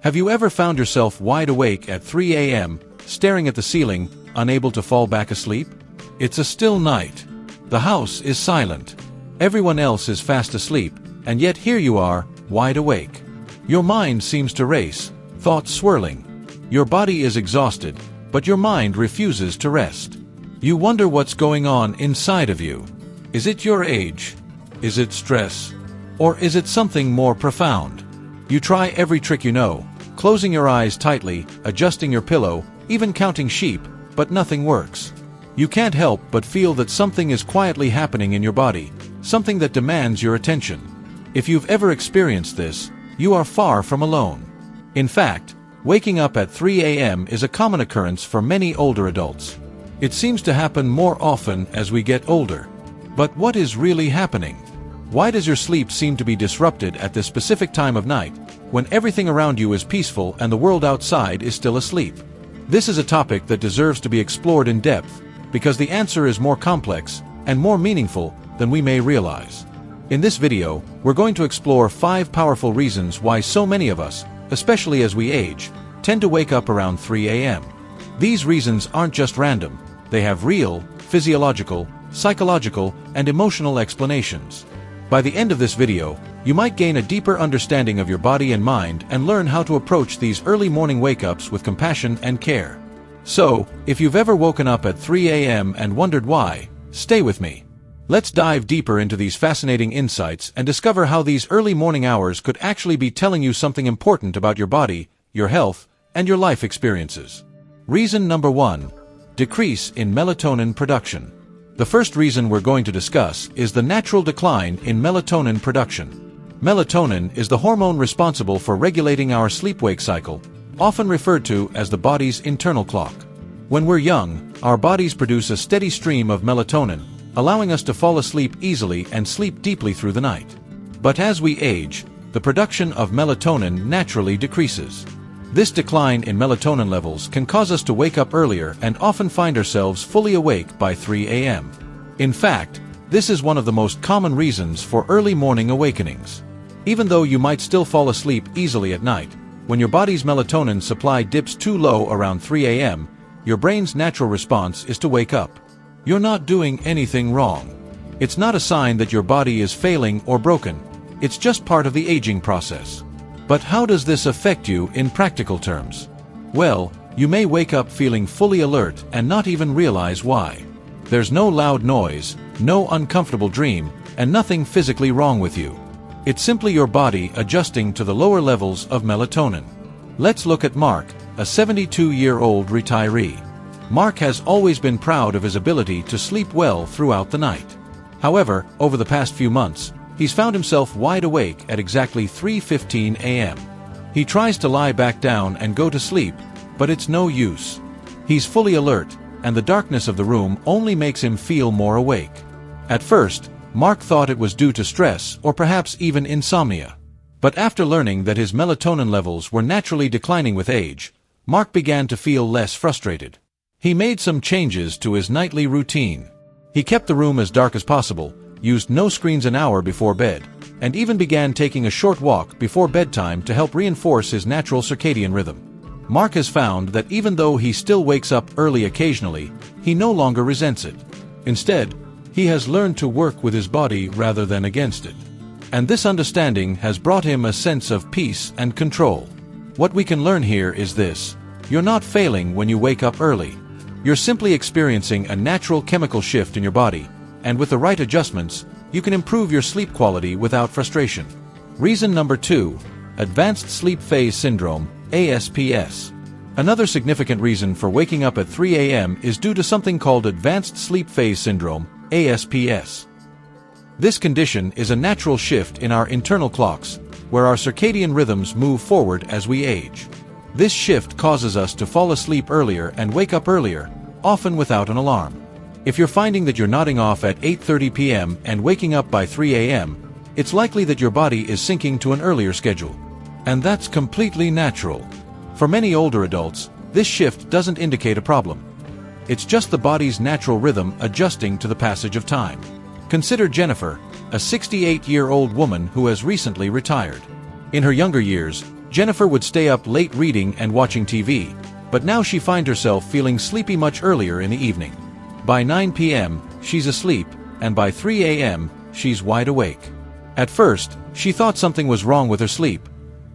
Have you ever found yourself wide awake at 3 a.m., staring at the ceiling, unable to fall back asleep? It's a still night. The house is silent. Everyone else is fast asleep, and yet here you are, wide awake. Your mind seems to race, thoughts swirling. Your body is exhausted, but your mind refuses to rest. You wonder what's going on inside of you. Is it your age? Is it stress? Or is it something more profound? You try every trick you know, closing your eyes tightly, adjusting your pillow, even counting sheep, but nothing works. You can't help but feel that something is quietly happening in your body, something that demands your attention. If you've ever experienced this, you are far from alone. In fact, waking up at 3 a.m. is a common occurrence for many older adults. It seems to happen more often as we get older. But what is really happening? Why does your sleep seem to be disrupted at this specific time of night, when everything around you is peaceful and the world outside is still asleep? This is a topic that deserves to be explored in depth, because the answer is more complex and more meaningful than we may realize. In this video, we're going to explore 5 powerful reasons why so many of us, especially as we age, tend to wake up around 3 a.m. These reasons aren't just random. They have real, physiological, psychological, and emotional explanations. By the end of this video, you might gain a deeper understanding of your body and mind and learn how to approach these early morning wake-ups with compassion and care. So, if you've ever woken up at 3 a.m. and wondered why, stay with me. Let's dive deeper into these fascinating insights and discover how these early morning hours could actually be telling you something important about your body, your health, and your life experiences. Reason number 1. Decrease in melatonin production. The first reason we're going to discuss is the natural decline in melatonin production. Melatonin is the hormone responsible for regulating our sleep-wake cycle, often referred to as the body's internal clock. When we're young, our bodies produce a steady stream of melatonin, allowing us to fall asleep easily and sleep deeply through the night. But as we age, the production of melatonin naturally decreases. This decline in melatonin levels can cause us to wake up earlier and often find ourselves fully awake by 3 a.m. In fact, this is one of the most common reasons for early morning awakenings. Even though you might still fall asleep easily at night, when your body's melatonin supply dips too low around 3 a.m., your brain's natural response is to wake up. You're not doing anything wrong. It's not a sign that your body is failing or broken. It's just part of the aging process. But how does this affect you in practical terms? Well, you may wake up feeling fully alert and not even realize why. There's no loud noise, no uncomfortable dream, and nothing physically wrong with you. It's simply your body adjusting to the lower levels of melatonin. Let's look at Mark, a 72-year-old retiree. Mark has always been proud of his ability to sleep well throughout the night. However, over the past few months, he's found himself wide awake at exactly 3:15 a.m. He tries to lie back down and go to sleep, but it's no use. He's fully alert, and the darkness of the room only makes him feel more awake. At first, Mark thought it was due to stress or perhaps even insomnia. But after learning that his melatonin levels were naturally declining with age, Mark began to feel less frustrated. He made some changes to his nightly routine. He kept the room as dark as possible, used no screens an hour before bed, and even began taking a short walk before bedtime to help reinforce his natural circadian rhythm. Mark has found that even though he still wakes up early occasionally, he no longer resents it. Instead, he has learned to work with his body rather than against it. And this understanding has brought him a sense of peace and control. What we can learn here is this: you're not failing when you wake up early. You're simply experiencing a natural chemical shift in your body, and with the right adjustments, you can improve your sleep quality without frustration. Reason number 2. Advanced Sleep Phase Syndrome, ASPS. Another significant reason for waking up at 3 a.m. is due to something called Advanced Sleep Phase Syndrome, ASPS. This condition is a natural shift in our internal clocks, where our circadian rhythms move forward as we age. This shift causes us to fall asleep earlier and wake up earlier, often without an alarm. If you're finding that you're nodding off at 8:30 p.m. and waking up by 3 a.m., it's likely that your body is syncing to an earlier schedule. And that's completely natural. For many older adults, this shift doesn't indicate a problem. It's just the body's natural rhythm adjusting to the passage of time. Consider Jennifer, a 68-year-old woman who has recently retired. In her younger years, Jennifer would stay up late reading and watching TV, but now she finds herself feeling sleepy much earlier in the evening. By 9 p.m., she's asleep, and by 3 a.m., she's wide awake. At first, she thought something was wrong with her sleep.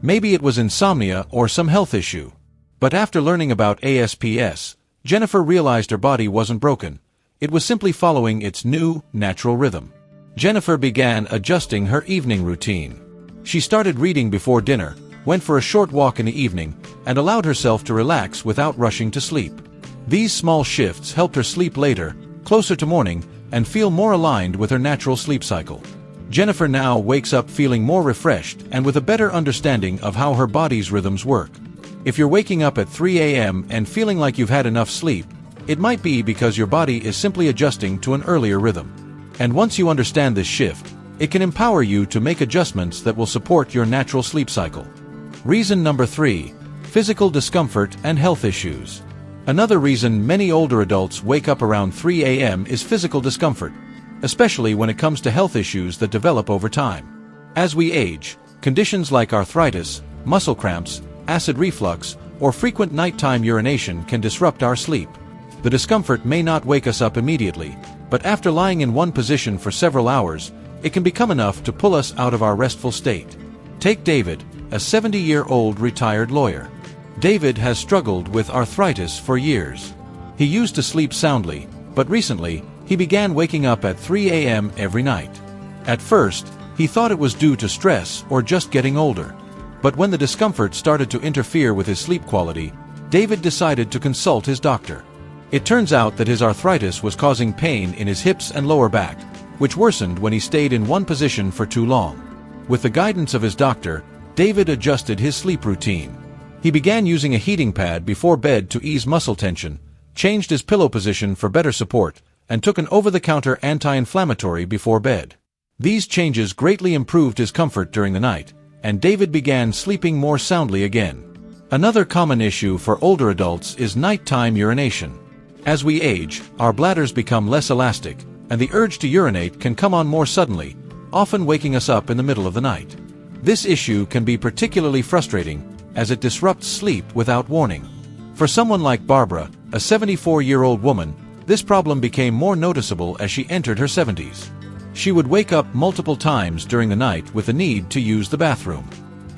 Maybe it was insomnia or some health issue. But after learning about ASPS, Jennifer realized her body wasn't broken. It was simply following its new, natural rhythm. Jennifer began adjusting her evening routine. She started reading before dinner, went for a short walk in the evening, and allowed herself to relax without rushing to sleep. These small shifts helped her sleep later, closer to morning, and feel more aligned with her natural sleep cycle. Jennifer now wakes up feeling more refreshed and with a better understanding of how her body's rhythms work. If you're waking up at 3 a.m. and feeling like you've had enough sleep, it might be because your body is simply adjusting to an earlier rhythm. And once you understand this shift, it can empower you to make adjustments that will support your natural sleep cycle. Reason number 3: physical discomfort and health issues. Another reason many older adults wake up around 3 a.m. is physical discomfort, especially when it comes to health issues that develop over time. As we age, conditions like arthritis, muscle cramps, acid reflux, or frequent nighttime urination can disrupt our sleep. The discomfort may not wake us up immediately, but after lying in one position for several hours, it can become enough to pull us out of our restful state. Take David, a 70-year-old retired lawyer. David has struggled with arthritis for years. He used to sleep soundly, but recently, he began waking up at 3 a.m. every night. At first, he thought it was due to stress or just getting older. But when the discomfort started to interfere with his sleep quality, David decided to consult his doctor. It turns out that his arthritis was causing pain in his hips and lower back, which worsened when he stayed in one position for too long. With the guidance of his doctor, David adjusted his sleep routine. He began using a heating pad before bed to ease muscle tension, changed his pillow position for better support, and took an over-the-counter anti-inflammatory before bed. These changes greatly improved his comfort during the night, and David began sleeping more soundly again. Another common issue for older adults is nighttime urination. As we age, our bladders become less elastic, and the urge to urinate can come on more suddenly, often waking us up in the middle of the night. This issue can be particularly frustrating, as it disrupts sleep without warning. For someone like Barbara, a 74-year-old woman, this problem became more noticeable as she entered her 70s. She would wake up multiple times during the night with the need to use the bathroom.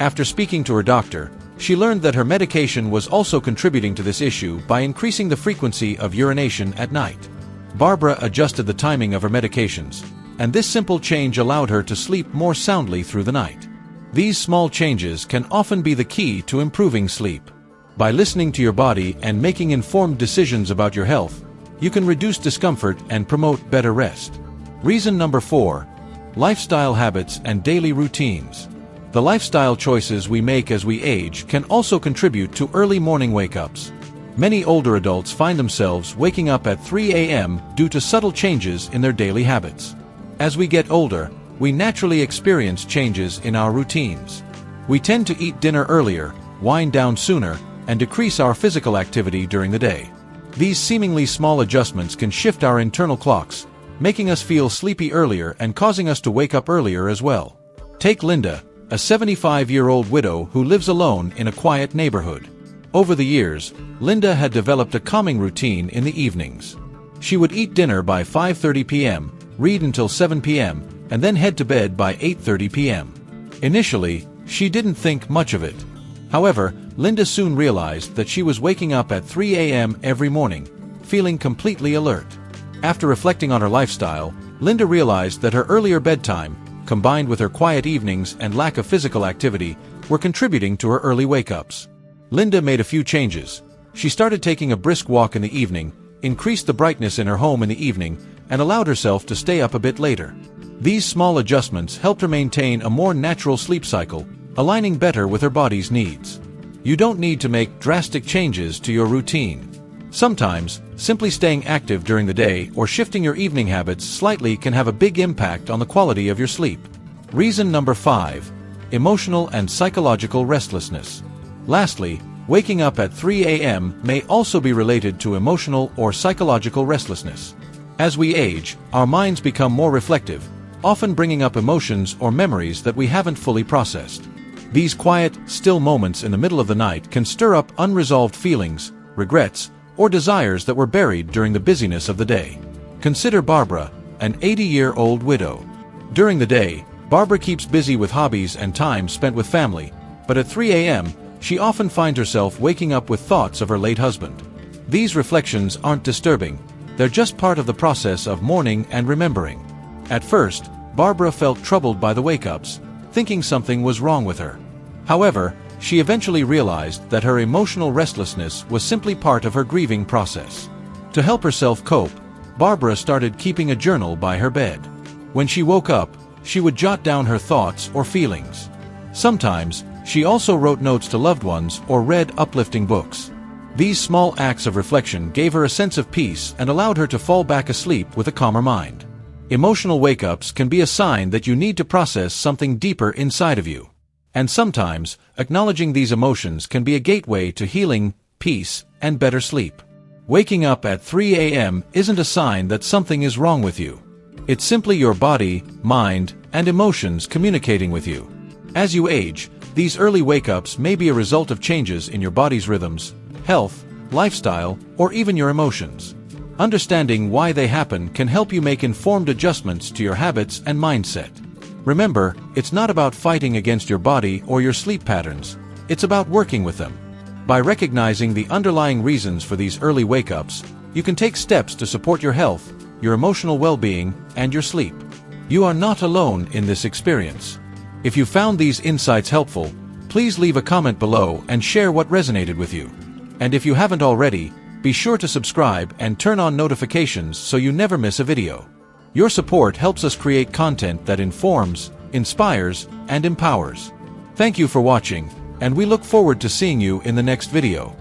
After speaking to her doctor, she learned that her medication was also contributing to this issue by increasing the frequency of urination at night. Barbara adjusted the timing of her medications, and this simple change allowed her to sleep more soundly through the night. These small changes can often be the key to improving sleep. By listening to your body and making informed decisions about your health, you can reduce discomfort and promote better rest. Reason number 4: lifestyle habits and daily routines. The lifestyle choices we make as we age can also contribute to early morning wake-ups. Many older adults find themselves waking up at 3 a.m. due to subtle changes in their daily habits. As we get older, we naturally experience changes in our routines. We tend to eat dinner earlier, wind down sooner, and decrease our physical activity during the day. These seemingly small adjustments can shift our internal clocks, making us feel sleepy earlier and causing us to wake up earlier as well. Take Linda, a 75-year-old widow who lives alone in a quiet neighborhood. Over the years, Linda had developed a calming routine in the evenings. She would eat dinner by 5:30 p.m., read until 7 p.m., and then head to bed by 8:30 p.m. Initially, she didn't think much of it. However, Linda soon realized that she was waking up at 3 a.m. every morning, feeling completely alert. After reflecting on her lifestyle, Linda realized that her earlier bedtime, combined with her quiet evenings and lack of physical activity, were contributing to her early wake-ups. Linda made a few changes. She started taking a brisk walk in the evening, increased the brightness in her home in the evening, and allowed herself to stay up a bit later. These small adjustments helped her maintain a more natural sleep cycle, aligning better with her body's needs. You don't need to make drastic changes to your routine. Sometimes, simply staying active during the day or shifting your evening habits slightly can have a big impact on the quality of your sleep. Reason number 5: emotional and psychological restlessness. Lastly, waking up at 3 a.m. may also be related to emotional or psychological restlessness. As we age, our minds become more reflective, often bringing up emotions or memories that we haven't fully processed. These quiet, still moments in the middle of the night can stir up unresolved feelings, regrets, or desires that were buried during the busyness of the day. Consider Barbara, an 80-year-old widow. During the day, Barbara keeps busy with hobbies and time spent with family, but at 3 a.m., she often finds herself waking up with thoughts of her late husband. These reflections aren't disturbing, they're just part of the process of mourning and remembering. At first, Barbara felt troubled by the wake-ups, thinking something was wrong with her. However, she eventually realized that her emotional restlessness was simply part of her grieving process. To help herself cope, Barbara started keeping a journal by her bed. When she woke up, she would jot down her thoughts or feelings. Sometimes, she also wrote notes to loved ones or read uplifting books. These small acts of reflection gave her a sense of peace and allowed her to fall back asleep with a calmer mind. Emotional wake-ups can be a sign that you need to process something deeper inside of you. And sometimes, acknowledging these emotions can be a gateway to healing, peace, and better sleep. Waking up at 3 a.m. isn't a sign that something is wrong with you. It's simply your body, mind, and emotions communicating with you. As you age, these early wake-ups may be a result of changes in your body's rhythms, health, lifestyle, or even your emotions. Understanding why they happen can help you make informed adjustments to your habits and mindset. Remember, it's not about fighting against your body or your sleep patterns, it's about working with them. By recognizing the underlying reasons for these early wake-ups, you can take steps to support your health, your emotional well-being, and your sleep. You are not alone in this experience. If you found these insights helpful, please leave a comment below and share what resonated with you. And if you haven't already, be sure to subscribe and turn on notifications so you never miss a video. Your support helps us create content that informs, inspires, and empowers. Thank you for watching, and we look forward to seeing you in the next video.